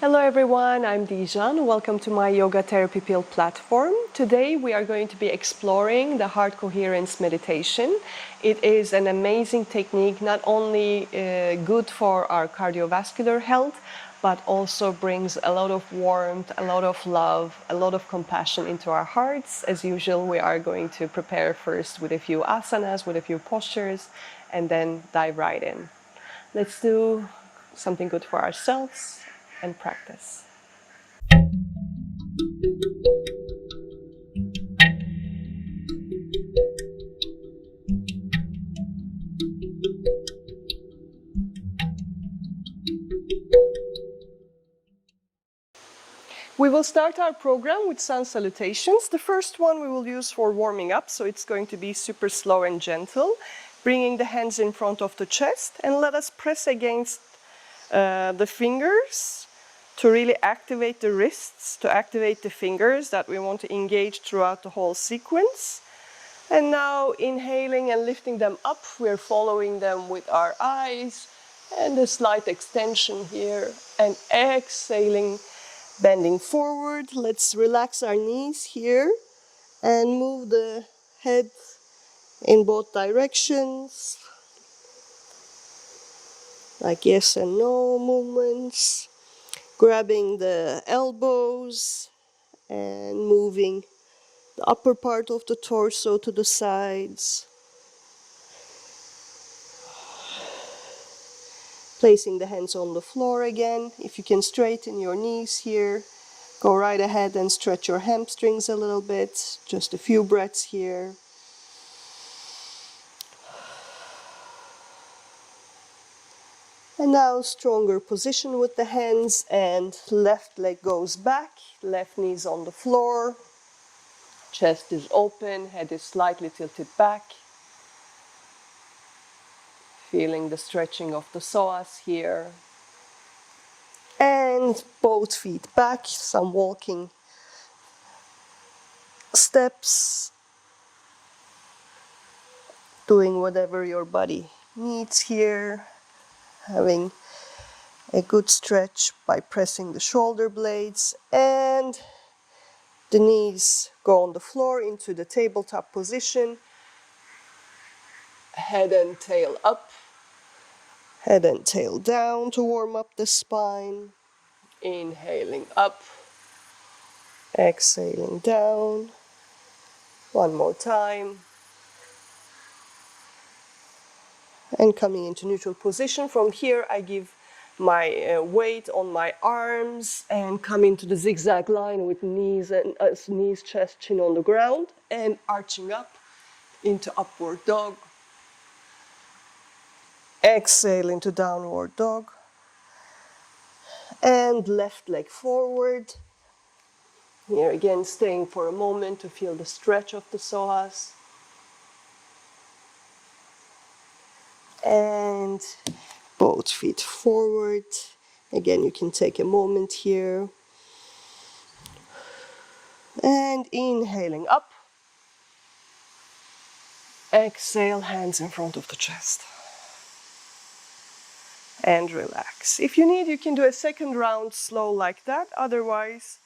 Hello everyone, I'm Dijan. Welcome to my Yoga Therapy Pill platform. Today we are going to be exploring the heart coherence meditation. It is an amazing technique, not only good for our cardiovascular health, but also brings a lot of warmth, a lot of love, a lot of compassion into our hearts. As usual, we are going to prepare first with a few asanas, with a few postures, and then dive right in. Let's do something good for ourselves and practice. We will start our program with sun salutations. The first one we will use for warming up, so it's going to be super slow and gentle, bringing the hands in front of the chest, and let us press against the fingers to really activate the wrists, to activate the fingers that we want to engage throughout the whole sequence. And now inhaling and lifting them up, we're following them with our eyes and a slight extension here, and exhaling, bending forward. Let's relax our knees here and move the head in both directions, like yes and no movements, grabbing the elbows and moving the upper part of the torso to the sides, placing the hands on the floor again. If you can straighten your knees here, go right ahead and stretch your hamstrings a little bit. Just a few breaths here. And now stronger position with the hands, and left leg goes back, left knee's on the floor, chest is open, head is slightly tilted back. Feeling the stretching of the psoas here. And both feet back, some walking steps, doing whatever your body needs here. Having a good stretch by pressing the shoulder blades, and the knees go on the floor into the tabletop position. Head and tail up, head and tail down to warm up the spine. Inhaling up, exhaling down. One more time. And coming into neutral position. From here I give my weight on my arms and come into the zigzag line with knees, chest, chin on the ground, and arching up into upward dog. Exhale into downward dog. And left leg forward. Here again, staying for a moment to feel the stretch of the psoas. And both feet forward. Again, you can take a moment here. And inhaling up. Exhale, hands in front of the chest. And relax. If you need, you can do a second round slow like that. Otherwise,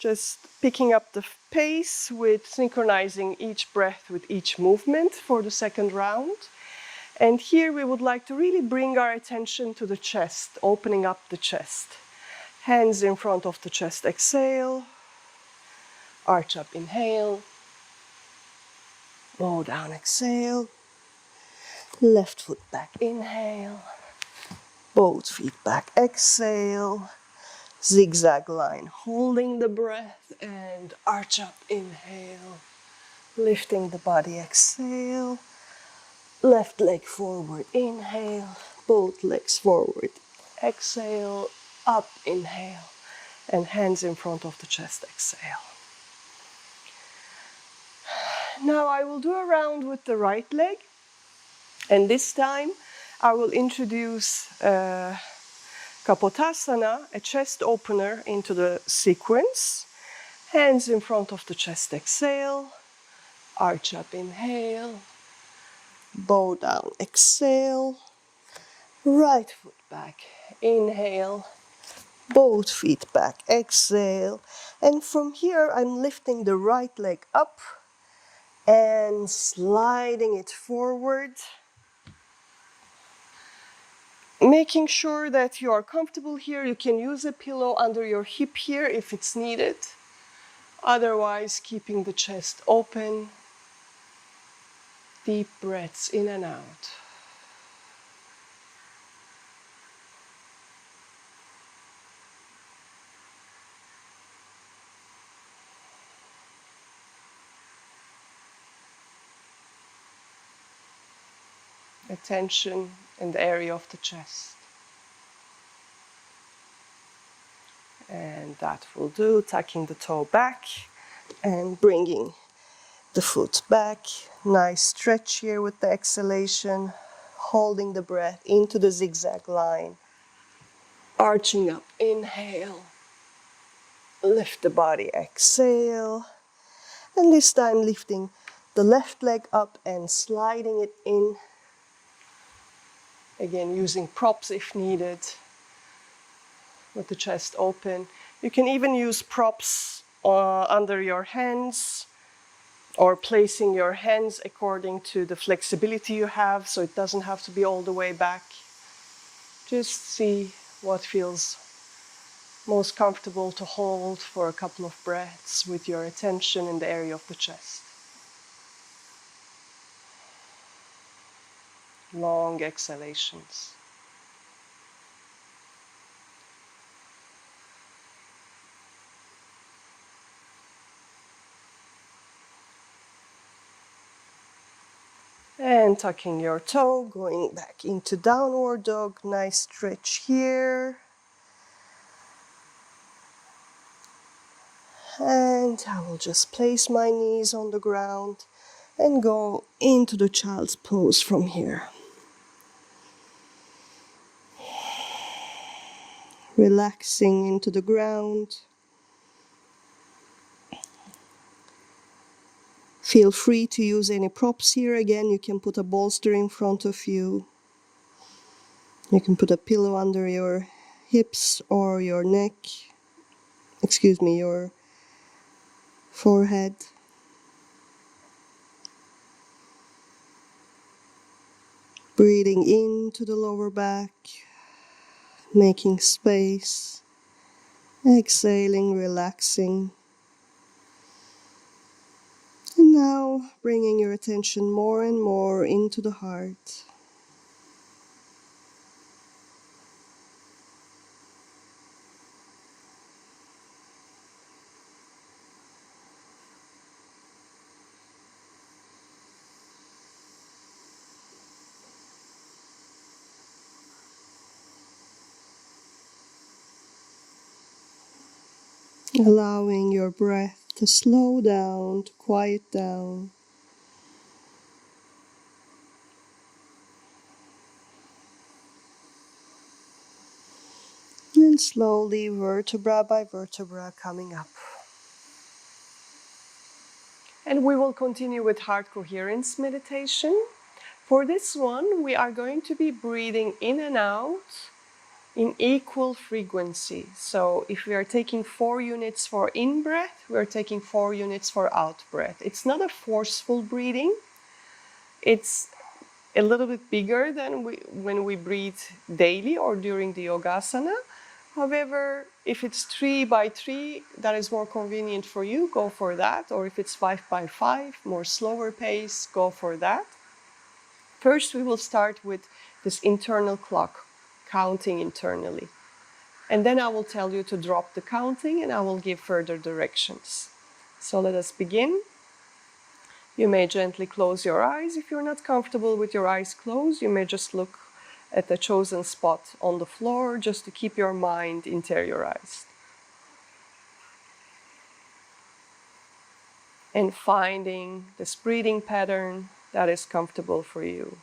just picking up the pace with synchronizing each breath with each movement for the second round. And here we would like to really bring our attention to the chest, opening up the chest. Hands in front of the chest, exhale. Arch up, inhale. Bow down, exhale. Left foot back, inhale. Both feet back, exhale. Zigzag line, holding the breath, and arch up, inhale. Lifting the body, exhale. Left leg forward, inhale. Both legs forward, exhale. Up, inhale. And hands in front of the chest, exhale. Now I will do a round with the right leg. And this time I will introduce Kapotasana, a chest opener, into the sequence. Hands in front of the chest, exhale. Arch up, inhale. Bow down, exhale. Right foot back, inhale. Both feet back, exhale. And from here, I'm lifting the right leg up and sliding it forward. Making sure that you are comfortable here. You can use a pillow under your hip here if it's needed. Otherwise, keeping the chest open. Deep breaths in and out. Attention in the area of the chest. And that will do, tucking the toe back and bringing the foot back. Nice stretch here with the exhalation, holding the breath into the zigzag line. Arching up, inhale. Lift the body, exhale. And this time lifting the left leg up and sliding it in. Again, using props if needed, with the chest open. You can even use props under your hands or placing your hands according to the flexibility you have, so it doesn't have to be all the way back. Just see what feels most comfortable to hold for a couple of breaths with your attention in the area of the chest. Long exhalations. And tucking your toe, going back into downward dog. Nice stretch here. And I will just place my knees on the ground and go into the child's pose from here. Relaxing into the ground. Feel free to use any props here. Again, you can put a bolster in front of you. You can put a pillow under your hips or your neck. Your forehead. Breathing into the lower back, making space. Exhaling, relaxing. And now bringing your attention more and more into the heart. Allowing your breath to slow down, to quiet down. And slowly, vertebra by vertebra, coming up. And we will continue with heart coherence meditation. For this one, we are going to be breathing in and out in equal frequency. So if we are taking 4 units for in-breath, we are taking 4 units for out-breath. It's not a forceful breathing. It's a little bit bigger than when we breathe daily or during the yogasana. However, if it's 3 by 3, that is more convenient for you, go for that. Or if it's 5 by 5, more slower pace, go for that. First, we will start with this internal clock, counting internally. And then I will tell you to drop the counting and I will give further directions. So let us begin. You may gently close your eyes. If you're not comfortable with your eyes closed, you may just look at the chosen spot on the floor just to keep your mind interiorized. And finding this breathing pattern that is comfortable for you.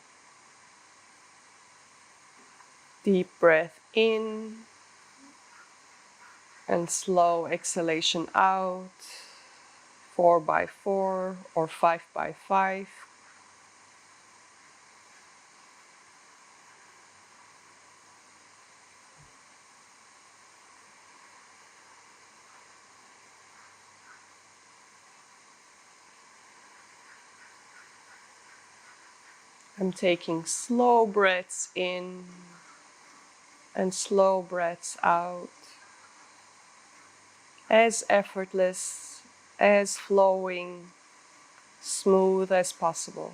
Deep breath in and slow exhalation out, 4 by 4 or 5 by 5. I'm taking slow breaths in and slow breaths out, as effortless, as flowing, smooth as possible.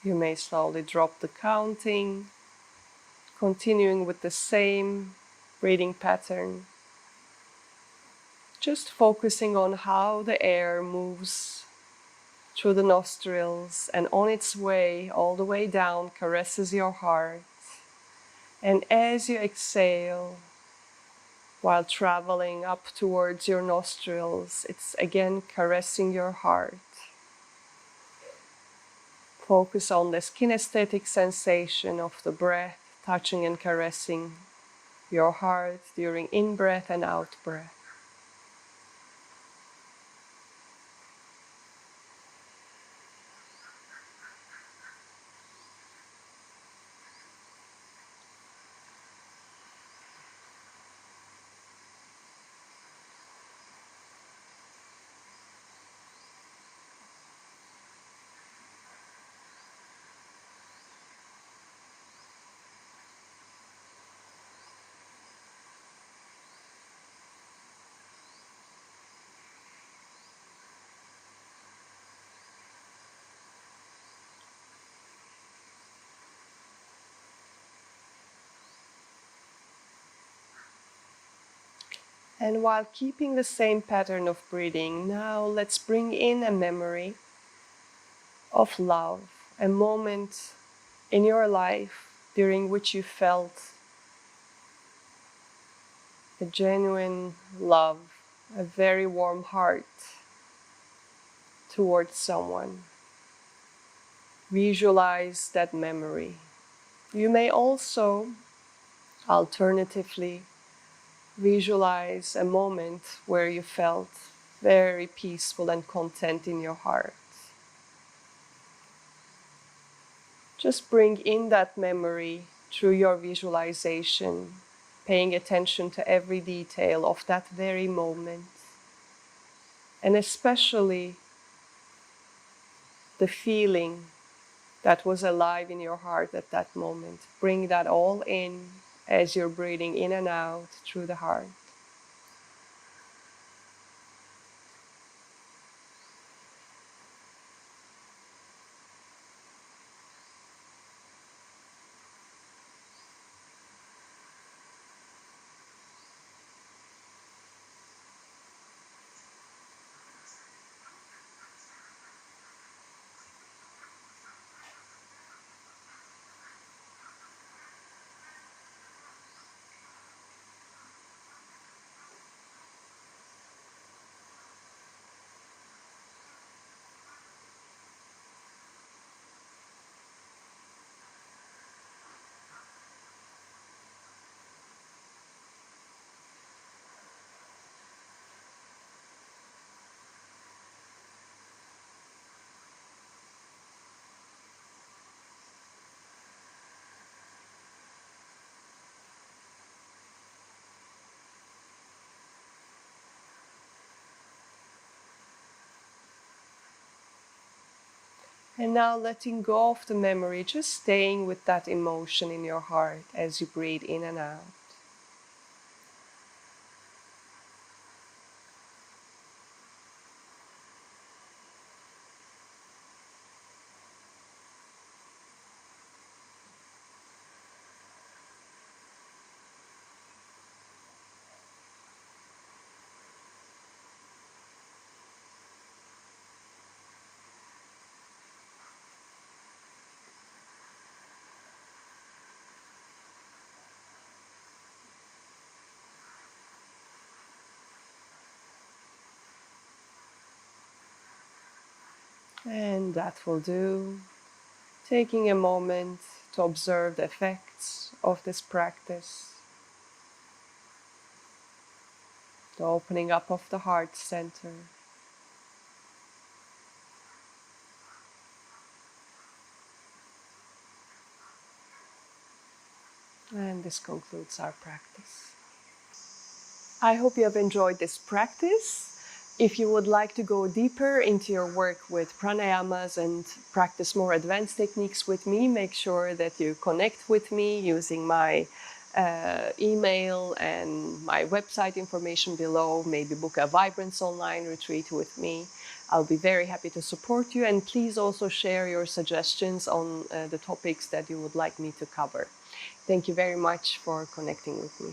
You may slowly drop the counting, continuing with the same breathing pattern, just focusing on how the air moves through the nostrils and on its way all the way down caresses your heart. And as you exhale, while traveling up towards your nostrils, it's again caressing your heart. Focus on this kinesthetic sensation of the breath touching and caressing your heart during in-breath and out-breath. And while keeping the same pattern of breathing, now let's bring in a memory of love, a moment in your life during which you felt a genuine love, a very warm heart towards someone. Visualize that memory. You may also, alternatively, visualize a moment where you felt very peaceful and content in your heart. Just bring in that memory through your visualization, paying attention to every detail of that very moment, and especially the feeling that was alive in your heart at that moment. Bring that all in as you're breathing in and out through the heart. And now letting go of the memory, just staying with that emotion in your heart as you breathe in and out. And that will do. Taking a moment to observe the effects of this practice, the opening up of the heart center. And this concludes our practice. I hope you have enjoyed this practice. If you would like to go deeper into your work with pranayamas and practice more advanced techniques with me, make sure that you connect with me using my email and my website information below. Maybe book a Vibrance online retreat with me. I'll be very happy to support you, and please also share your suggestions on the topics that you would like me to cover. Thank you very much for connecting with me.